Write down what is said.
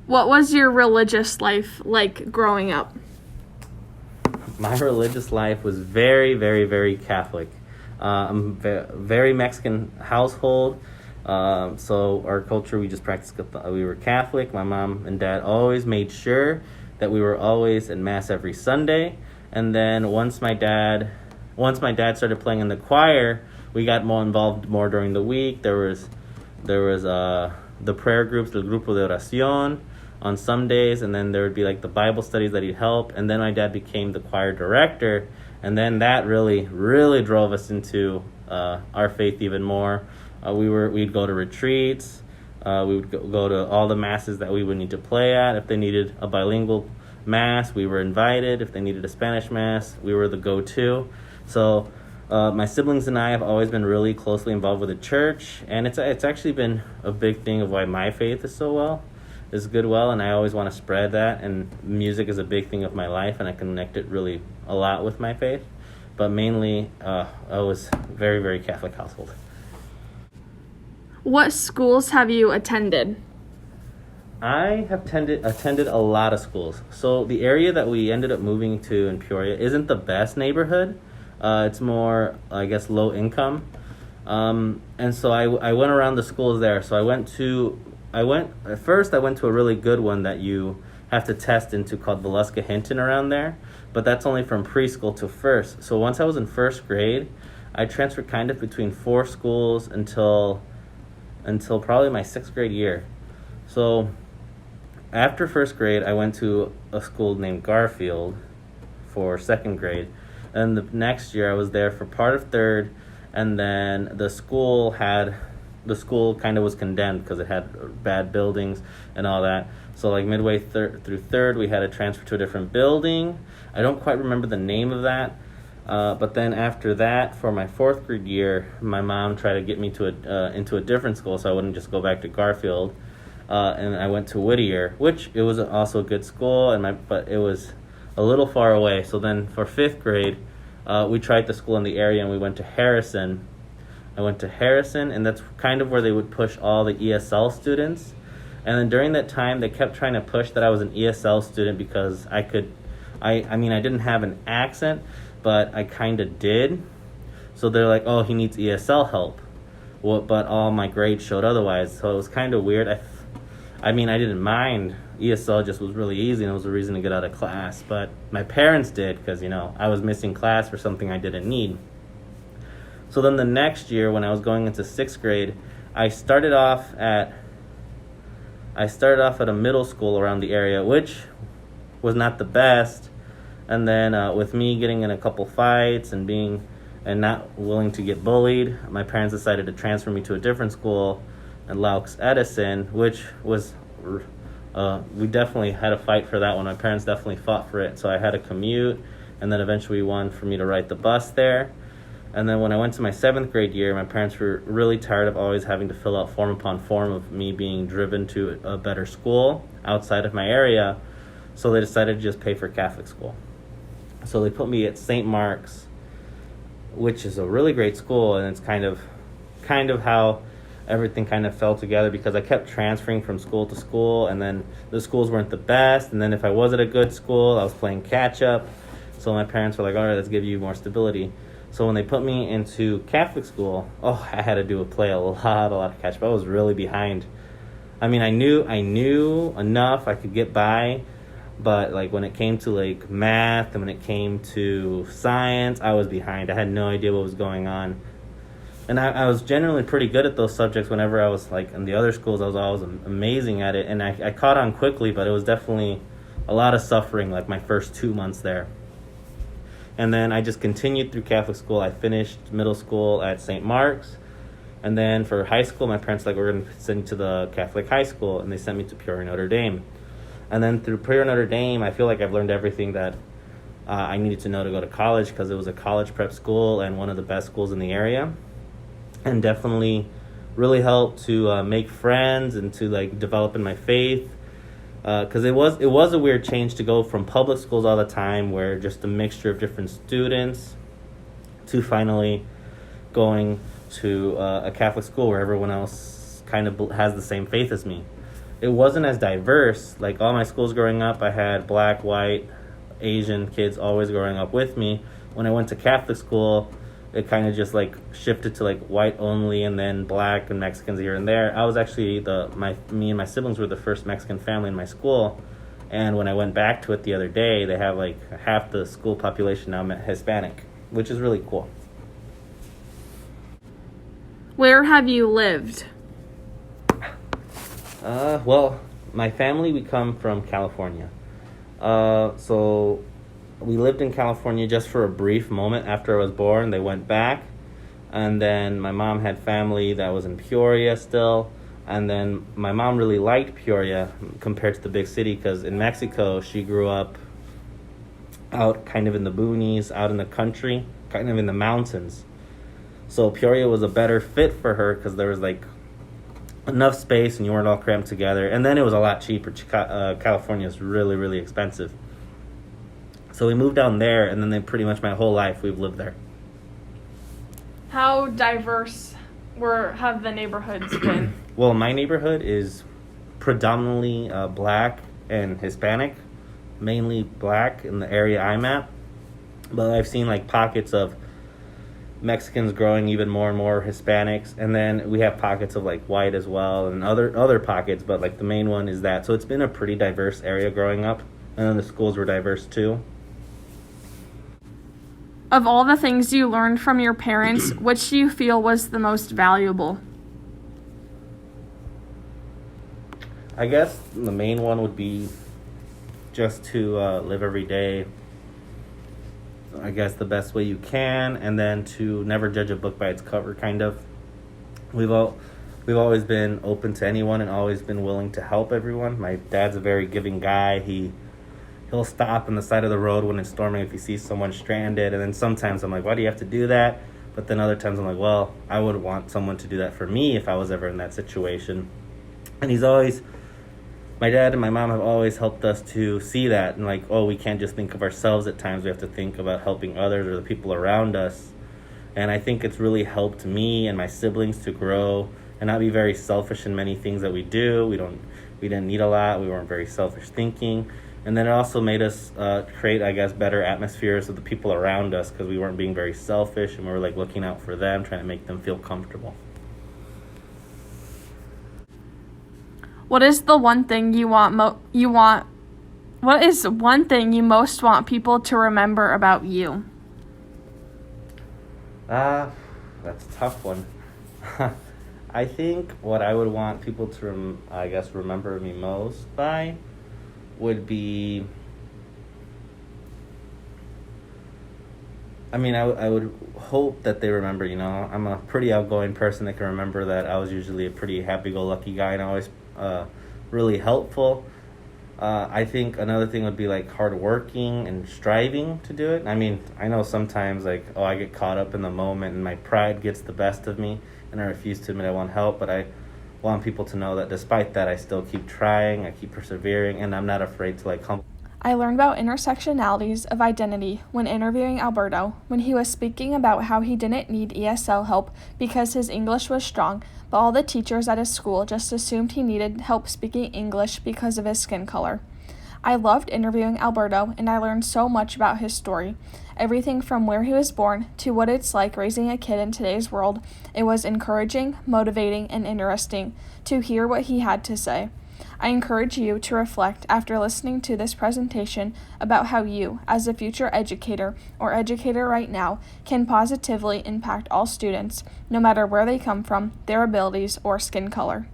What was your religious life like growing up? My religious life was very, very, very Catholic. I'm very Mexican household. So our culture, we just practiced. We were Catholic. My mom and dad always made sure that we were always in mass every Sunday. And then once my dad started playing in the choir, we got more involved more during the week. There was the prayer groups, the Grupo de Oración on some days, and then there would be like the Bible studies that he'd help. And then my dad became the choir director, and then that really, really drove us into our faith even more. We'd go to retreats. We would go to all the masses that we would need to play at. If they needed a bilingual mass, we were invited. If they needed a Spanish mass, we were the go-to. So my siblings and I have always been really closely involved with the church, and it's actually been a big thing of why my faith is good, and I always want to spread that. And music is a big thing of my life, and I connect it really a lot with my faith. But mainly, I was very, very Catholic household. What schools have you attended? I have attended a lot of schools. So the area that we ended up moving to in Peoria isn't the best neighborhood. It's more, I guess, low income. And so I went around the schools there. So I went to a really good one that you have to test into called Valeska Hinton around there. But that's only from preschool to first. So once I was in first grade, I transferred kind of between 4 schools until probably my 6th grade year. So after first grade, I went to a school named Garfield for 2nd grade. And the next year I was there for part of 3rd, and then the school kind of was condemned because it had bad buildings and all that. So like midway through 3rd, we had to transfer to a different building. I don't quite remember the name of that. But then after that, for my 4th grade year, my mom tried to get me into a different school, so I wouldn't just go back to Garfield. And I went to Whittier, which it was also a good school, but it was a little far away. So then for 5th grade, we tried the school in the area, and we went to Harrison. I went to Harrison, and that's kind of where they would push all the ESL students. And then during that time, they kept trying to push that I was an ESL student because I didn't have an accent, but I kind of did. So they're like, oh, he needs ESL help. Well, but all my grades showed otherwise. So it was kind of weird. I didn't mind. ESL just was really easy, and it was a reason to get out of class. But my parents did because, I was missing class for something I didn't need. So then the next year, when I was going into 6th grade, I started off at a middle school around the area, which was not the best. And then with me getting in a couple fights and not willing to get bullied, my parents decided to transfer me to a different school in Laux Edison, which was, we definitely had a fight for that one. My parents definitely fought for it. So I had to commute, and then eventually won for me to ride the bus there. And then when I went to my 7th grade year, my parents were really tired of always having to fill out form upon form of me being driven to a better school outside of my area. So they decided to just pay for Catholic school. So they put me at St. Mark's, which is a really great school, and it's kind of how everything kind of fell together because I kept transferring from school to school, and then the schools weren't the best, and then if I was at a good school, I was playing catch up. So my parents were like, all right, let's give you more stability. So when they put me into Catholic school, I had to play a lot of catch up. I was really behind. I knew enough, I could get by. But like when it came to like math and when it came to science, I was behind. I had no idea what was going on. And I was generally pretty good at those subjects. Whenever I was like in the other schools, I was always amazing at it. And I caught on quickly, but it was definitely a lot of suffering like my first 2 months there. And then I just continued through Catholic school. I finished middle school at St. Mark's. And then for high school, my parents we're going to send you to the Catholic high school. And they sent me to Peoria Notre Dame. And then through Peoria Notre Dame, I feel like I've learned everything that I needed to know to go to college because it was a college prep school and one of the best schools in the area. And definitely really helped to make friends and to like develop in my faith. Because it was a weird change to go from public schools all the time where just a mixture of different students to finally going to a Catholic school where everyone else kind of has the same faith as me. it wasn't as diverse. Like all my schools growing up, I had black, white, Asian kids always growing up with me. When I went to Catholic school, it kind of just like shifted to like white only, and then black and Mexicans here and there. I was actually me and my siblings were the first Mexican family in my school, and when I went back to it the other day, they have like half the school population now Hispanic, which is really cool. Where have you lived? Well, my family, we come from California. So we lived in California just for a brief moment after I was born. They went back, and then my mom had family that was in Peoria still. And then my mom really liked Peoria compared to the big city, because in Mexico, she grew up out kind of in the boonies, out in the country, kind of in the mountains. So Peoria was a better fit for her because there was like enough space and you weren't all cramped together. And then it was a lot cheaper. California is really, really expensive. So we moved down there, and then pretty much my whole life we've lived there. How diverse have the neighborhoods been? Well, my neighborhood is predominantly black and Hispanic, mainly black in the area I'm at. But I've seen like pockets of Mexicans growing even more and more Hispanics, and then we have pockets of like white as well, and other pockets, but like the main one is that. So it's been a pretty diverse area growing up, and then the schools were diverse too. Of all the things you learned from your parents, which do you feel was the most valuable? I guess the main one would be just to live every day, I guess, the best way you can, and then to never judge a book by its cover, kind of. We've always been open to anyone and always been willing to help everyone. My dad's a very giving guy. He'll stop on the side of the road when it's storming if he sees someone stranded, and then sometimes I'm like, why do you have to do that? But then other times I'm like, well, I would want someone to do that for me if I was ever in that situation. And my dad and my mom have always helped us to see that, and like, oh, we can't just think of ourselves at times. We have to think about helping others or the people around us. And I think it's really helped me and my siblings to grow and not be very selfish in many things that we do. We didn't need a lot. We weren't very selfish thinking. And then it also made us create, I guess, better atmospheres with the people around us, because we weren't being very selfish and we were like looking out for them, trying to make them feel comfortable. What is the one thing what is one thing you most want people to remember about you? That's a tough one. I think what I would want people to, remember me most by would be, I would hope that they remember, I'm a pretty outgoing person. They can remember that I was usually a pretty happy-go-lucky guy and always really helpful. I think another thing would be like hardworking and striving to do it. I know sometimes I get caught up in the moment and my pride gets the best of me and I refuse to admit I want help, but I want people to know that despite that, I still keep trying, I keep persevering, and I'm not afraid to humble. I learned about intersectionalities of identity when interviewing Alberto, when he was speaking about how he didn't need ESL help because his English was strong, but all the teachers at his school just assumed he needed help speaking English because of his skin color. I loved interviewing Alberto, and I learned so much about his story. Everything from where he was born to what it's like raising a kid in today's world. It was encouraging, motivating, and interesting to hear what he had to say. I encourage you to reflect after listening to this presentation about how you, as a future educator or educator right now, can positively impact all students, no matter where they come from, their abilities, or skin color.